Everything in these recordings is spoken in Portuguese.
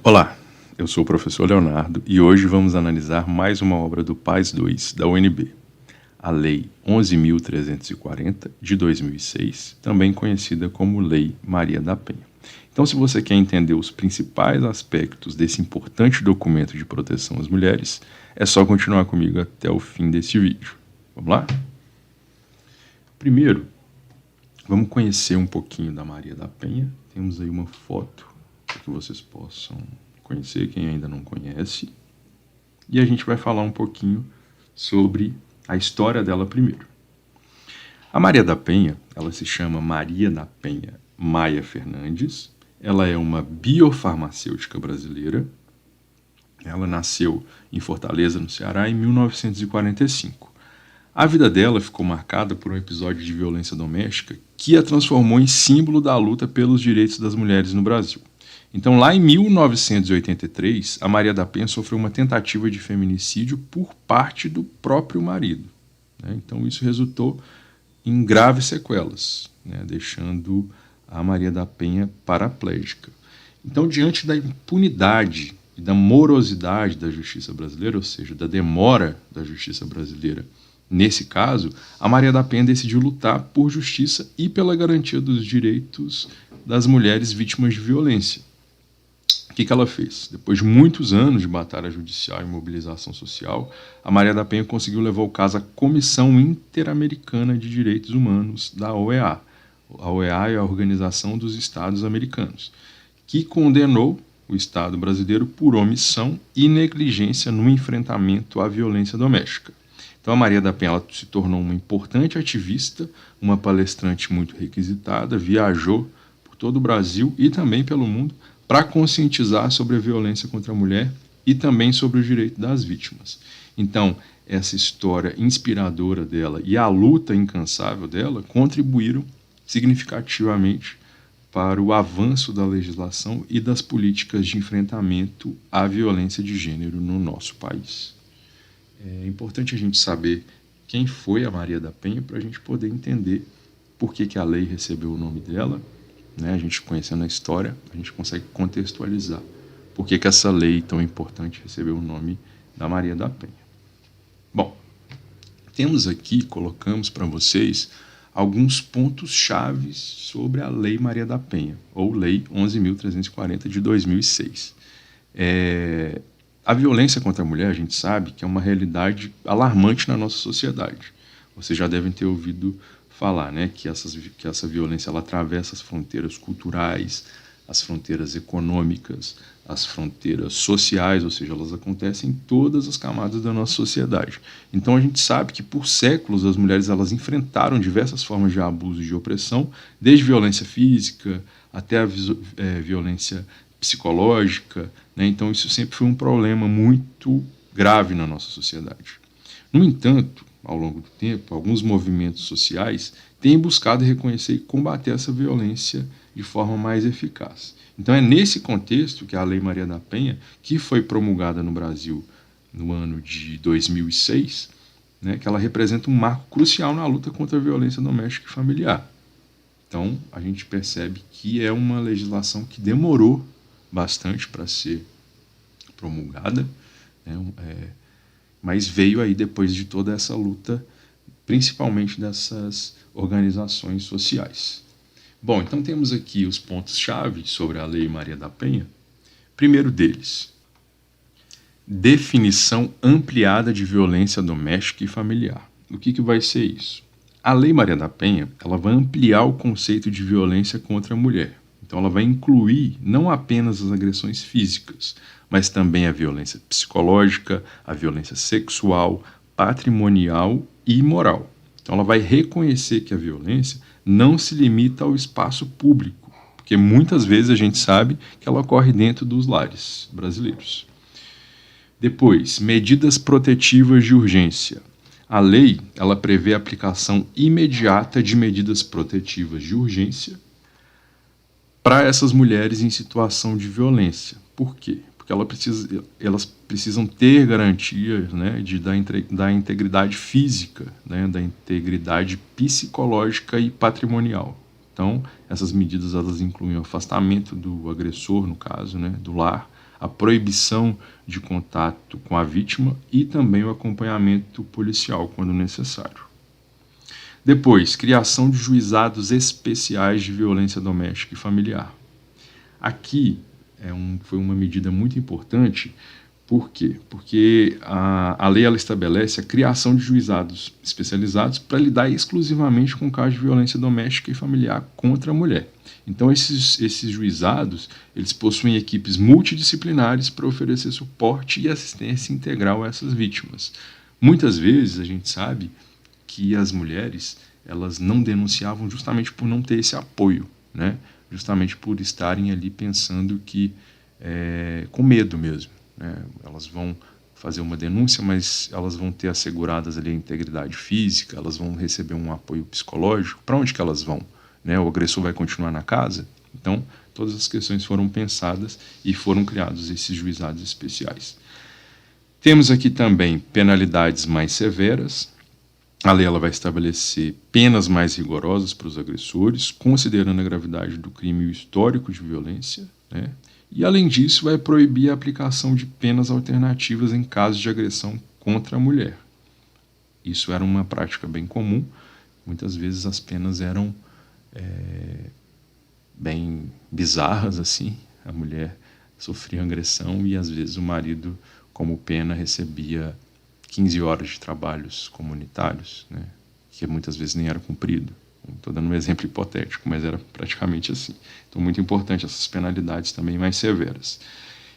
Olá, eu sou o professor Leonardo e hoje vamos analisar mais uma obra do PAS 2 da UNB, a Lei 11.340 de 2006, também conhecida como Lei Maria da Penha. Então, se você quer entender os principais aspectos desse importante documento de proteção às mulheres, é só continuar comigo até o fim desse vídeo. Vamos lá? Primeiro, vamos conhecer um pouquinho da Maria da Penha. Temos aí uma foto para que vocês possam conhecer, quem ainda não conhece. E a gente vai falar um pouquinho sobre a história dela primeiro. A Maria da Penha, ela se chama Maria da Penha Maia Fernandes. Ela é uma biofarmacêutica brasileira. Ela nasceu em Fortaleza, no Ceará, em 1945. A vida dela ficou marcada por um episódio de violência doméstica que a transformou em símbolo da luta pelos direitos das mulheres no Brasil. Então, lá em 1983, a Maria da Penha sofreu uma tentativa de feminicídio por parte do próprio marido. Então, isso resultou em graves sequelas, deixando a Maria da Penha paraplégica. Então, diante da impunidade e da morosidade da justiça brasileira, ou seja, da demora da justiça brasileira, nesse caso, a Maria da Penha decidiu lutar por justiça e pela garantia dos direitos das mulheres vítimas de violência. O que ela fez? Depois de muitos anos de batalha judicial e mobilização social, a Maria da Penha conseguiu levar o caso à Comissão Interamericana de Direitos Humanos, da OEA. A OEA é a Organização dos Estados Americanos, que condenou o Estado brasileiro por omissão e negligência no enfrentamento à violência doméstica. Então, a Maria da Penha se tornou uma importante ativista, uma palestrante muito requisitada, viajou por todo o Brasil e também pelo mundo para conscientizar sobre a violência contra a mulher e também sobre o direito das vítimas. Então, essa história inspiradora dela e a luta incansável dela contribuíram significativamente para o avanço da legislação e das políticas de enfrentamento à violência de gênero no nosso país. É importante a gente saber quem foi a Maria da Penha para a gente poder entender por que a lei recebeu o nome dela. A gente conhecendo a história, a gente consegue contextualizar por que essa lei tão importante recebeu o nome da Maria da Penha. Bom, temos aqui, colocamos para vocês alguns pontos chaves sobre a Lei Maria da Penha, ou Lei 11.340 de 2006. A violência contra a mulher, a gente sabe que é uma realidade alarmante na nossa sociedade. Vocês já devem ter ouvido falar, que essa violência ela atravessa as fronteiras culturais, as fronteiras econômicas, as fronteiras sociais, ou seja, elas acontecem em todas as camadas da nossa sociedade. Então a gente sabe que por séculos as mulheres elas enfrentaram diversas formas de abuso e de opressão, desde violência física até a violência psicológica, Então isso sempre foi um problema muito grave na nossa sociedade. No entanto, ao longo do tempo, alguns movimentos sociais têm buscado reconhecer e combater essa violência de forma mais eficaz. Então é nesse contexto que a Lei Maria da Penha, que foi promulgada no Brasil no ano de 2006, que ela representa um marco crucial na luta contra a violência doméstica e familiar. Então a gente percebe que é uma legislação que demorou bastante para ser promulgada, mas veio aí depois de toda essa luta, principalmente dessas organizações sociais. Bom, então temos aqui os pontos-chave sobre a Lei Maria da Penha. Primeiro deles, definição ampliada de violência doméstica e familiar. O que vai ser isso? A Lei Maria da Penha ela vai ampliar o conceito de violência contra a mulher. Então ela vai incluir não apenas as agressões físicas, mas também a violência psicológica, a violência sexual, patrimonial e moral. Então ela vai reconhecer que a violência não se limita ao espaço público, porque muitas vezes a gente sabe que ela ocorre dentro dos lares brasileiros. Depois, medidas protetivas de urgência. A lei ela prevê a aplicação imediata de medidas protetivas de urgência para essas mulheres em situação de violência. Por quê? Porque elas precisam ter garantia da integridade física, da integridade psicológica e patrimonial. Então, essas medidas elas incluem o afastamento do agressor, no caso, do lar, a proibição de contato com a vítima e também o acompanhamento policial quando necessário. Depois, criação de juizados especiais de violência doméstica e familiar. Aqui foi uma medida muito importante. Por quê? Porque a lei ela estabelece a criação de juizados especializados para lidar exclusivamente com casos de violência doméstica e familiar contra a mulher. Então, esses juizados, eles possuem equipes multidisciplinares para oferecer suporte e assistência integral a essas vítimas. Muitas vezes, a gente sabe que as mulheres elas não denunciavam justamente por não ter esse apoio, né? Justamente por estarem ali pensando que, com medo mesmo. Elas vão fazer uma denúncia, mas elas vão ter asseguradas ali a integridade física, elas vão receber um apoio psicológico. Para onde que elas vão? O agressor vai continuar na casa? Então, todas as questões foram pensadas e foram criados esses juizados especiais. Temos aqui também penalidades mais severas. A lei ela vai estabelecer penas mais rigorosas para os agressores, considerando a gravidade do crime e o histórico de violência, né? E, além disso, vai proibir a aplicação de penas alternativas em casos de agressão contra a mulher. Isso era uma prática bem comum. Muitas vezes as penas eram bem bizarras, assim. A mulher sofria agressão e, às vezes, o marido, como pena, recebia 15 horas de trabalhos comunitários, né, que muitas vezes nem era cumprido. Estou dando um exemplo hipotético, mas era praticamente assim. Então, muito importante essas penalidades também mais severas.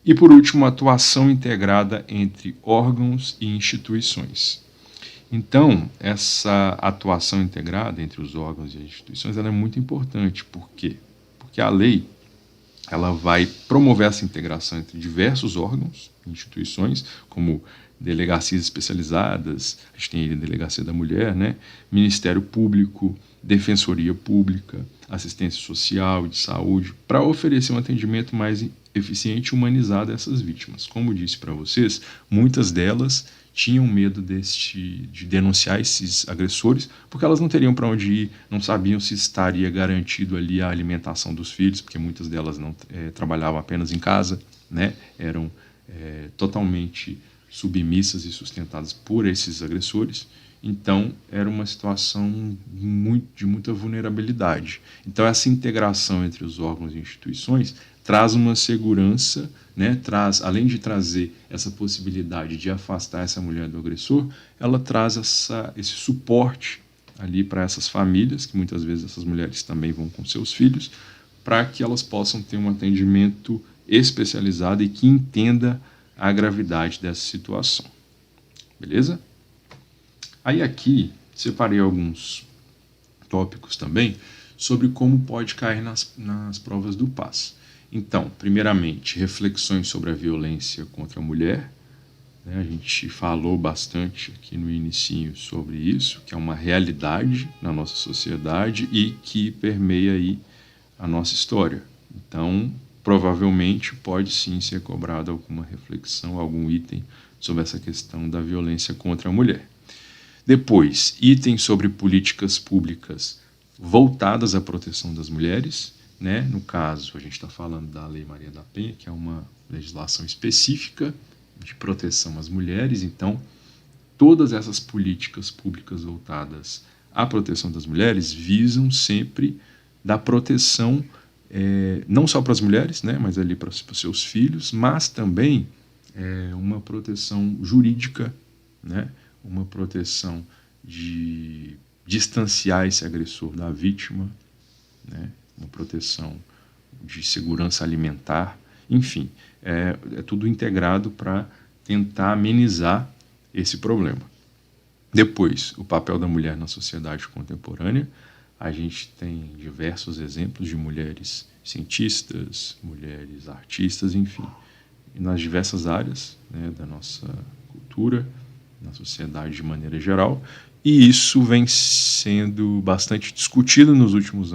E, por último, a atuação integrada entre órgãos e instituições. Então, essa atuação integrada entre os órgãos e as instituições ela é muito importante. Por quê? Porque a lei ela vai promover essa integração entre diversos órgãos e instituições, como delegacias especializadas, a gente tem aí a Delegacia da Mulher, né? Ministério Público, Defensoria Pública, Assistência Social e de Saúde, para oferecer um atendimento mais eficiente e humanizado a essas vítimas. Como disse para vocês, muitas delas tinham medo de denunciar esses agressores, porque elas não teriam para onde ir, não sabiam se estaria garantido ali a alimentação dos filhos, porque muitas delas não trabalhavam apenas em casa, né? Eram totalmente submissas e sustentadas por esses agressores. Então, era uma situação de muita vulnerabilidade. Então, essa integração entre os órgãos e instituições traz uma segurança, né? Além de trazer essa possibilidade de afastar essa mulher do agressor, ela traz esse suporte ali para essas famílias, que muitas vezes essas mulheres também vão com seus filhos, para que elas possam ter um atendimento especializado e que entenda a gravidade dessa situação. Beleza? Aí aqui separei alguns tópicos também sobre como pode cair nas provas do PAS. Então, primeiramente, reflexões sobre a violência contra a mulher. A gente falou bastante aqui no inicinho sobre isso, que é uma realidade na nossa sociedade e que permeia aí a nossa história. Então, provavelmente pode sim ser cobrado alguma reflexão, algum item sobre essa questão da violência contra a mulher. Depois, itens sobre políticas públicas voltadas à proteção das mulheres, né? No caso, a gente está falando da Lei Maria da Penha, que é uma legislação específica de proteção às mulheres. Então, todas essas políticas públicas voltadas à proteção das mulheres visam sempre dar proteção não só para as mulheres, né, mas ali para os seus filhos, mas também uma proteção jurídica, né, uma proteção de distanciar esse agressor da vítima, né, uma proteção de segurança alimentar, enfim, é tudo integrado para tentar amenizar esse problema. Depois, o papel da mulher na sociedade contemporânea. A gente tem diversos exemplos de mulheres cientistas, mulheres artistas, enfim, nas diversas áreas, né, da nossa cultura, na sociedade de maneira geral, e isso vem sendo bastante discutido nos últimos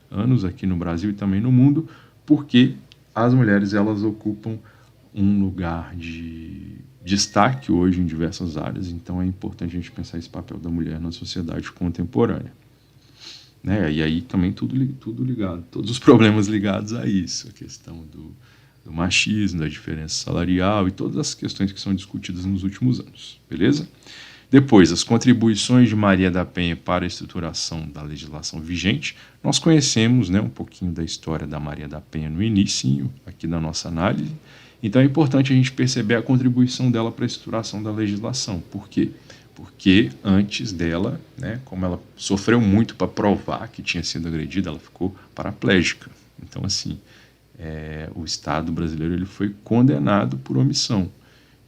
anos aqui no Brasil e também no mundo, porque as mulheres elas ocupam um lugar de destaque hoje em diversas áreas, então é importante a gente pensar esse papel da mulher na sociedade contemporânea. Né? E aí também tudo ligado, todos os problemas ligados a isso, a questão do machismo, da diferença salarial e todas as questões que são discutidas nos últimos anos, beleza? Depois, as contribuições de Maria da Penha para a estruturação da legislação vigente. Nós conhecemos, né, um pouquinho da história da Maria da Penha no início, aqui da nossa análise. Então é importante a gente perceber a contribuição dela para a estruturação da legislação. Por quê? Porque antes dela, né, como ela sofreu muito para provar que tinha sido agredida, ela ficou paraplégica. Então, assim, o Estado brasileiro ele foi condenado por omissão.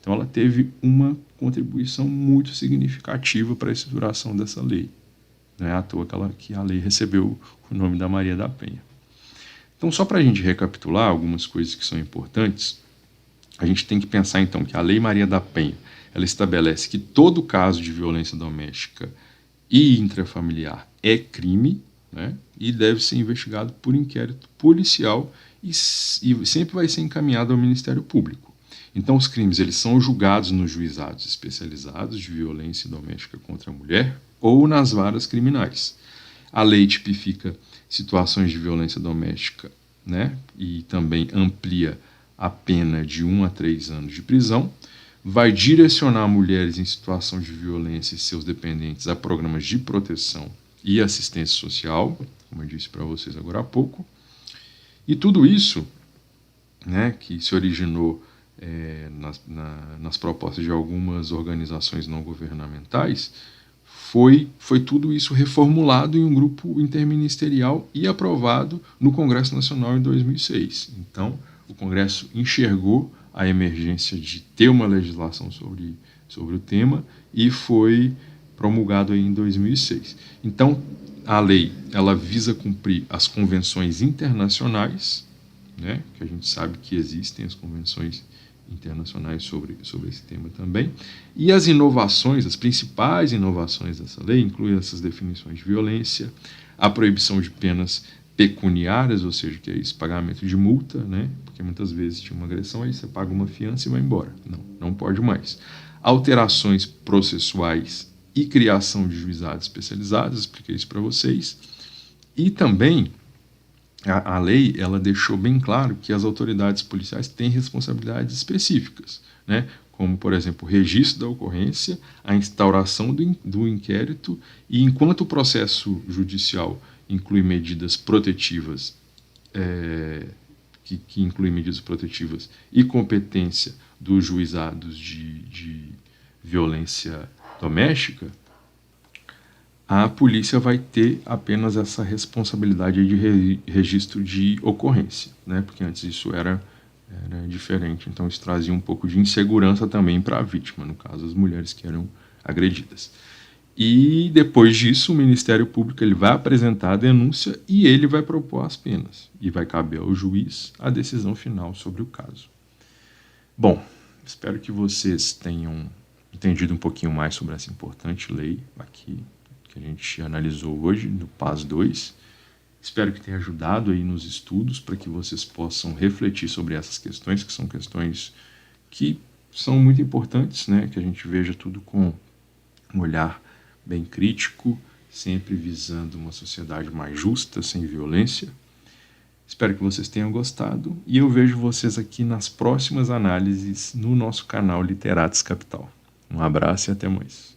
Então ela teve uma contribuição muito significativa para a estruturação dessa lei. Não é à toa que a lei recebeu o nome da Maria da Penha. Então, só para a gente recapitular algumas coisas que são importantes, a gente tem que pensar então que a Lei Maria da Penha ela estabelece que todo caso de violência doméstica e intrafamiliar é crime, né, e deve ser investigado por inquérito policial e sempre vai ser encaminhado ao Ministério Público. Então, os crimes eles são julgados nos juizados especializados de violência doméstica contra a mulher ou nas varas criminais. A lei tipifica situações de violência doméstica, né, e também amplia a pena de 1 a 3 anos de prisão. Vai direcionar mulheres em situação de violência e seus dependentes a programas de proteção e assistência social, como eu disse para vocês agora há pouco. E tudo isso, né, que se originou nas propostas de algumas organizações não governamentais, foi tudo isso reformulado em um grupo interministerial e aprovado no Congresso Nacional em 2006. Então, o Congresso enxergou a emergência de ter uma legislação sobre o tema e foi promulgado aí em 2006. Então, a lei ela visa cumprir as convenções internacionais, né, que a gente sabe que existem as convenções internacionais sobre esse tema também, e as inovações, as principais inovações dessa lei incluem essas definições de violência, a proibição de penas pecuniárias, ou seja, que é esse pagamento de multa, né, porque muitas vezes tinha uma agressão, aí você paga uma fiança e vai embora. Não pode mais. Alterações processuais e criação de juizados especializados, expliquei isso para vocês, e também a lei ela deixou bem claro que as autoridades policiais têm responsabilidades específicas, né? Como, por exemplo, o registro da ocorrência, a instauração do inquérito, e enquanto o processo judicial inclui medidas protetivas, que inclui medidas protetivas e competência dos juizados de violência doméstica, a polícia vai ter apenas essa responsabilidade de registro de ocorrência, né? Porque antes isso era diferente, então isso trazia um pouco de insegurança também para a vítima, no caso as mulheres que eram agredidas. E depois disso o Ministério Público ele vai apresentar a denúncia e ele vai propor as penas, e vai caber ao juiz a decisão final sobre o caso. Bom, espero que vocês tenham entendido um pouquinho mais sobre essa importante lei aqui, que a gente analisou hoje, no PAS 2. Espero que tenha ajudado aí nos estudos para que vocês possam refletir sobre essas questões, que são questões que são muito importantes, né? Que a gente veja tudo com um olhar bem crítico, sempre visando uma sociedade mais justa, sem violência. Espero que vocês tenham gostado e eu vejo vocês aqui nas próximas análises no nosso canal Literatos Capital. Um abraço e até mais.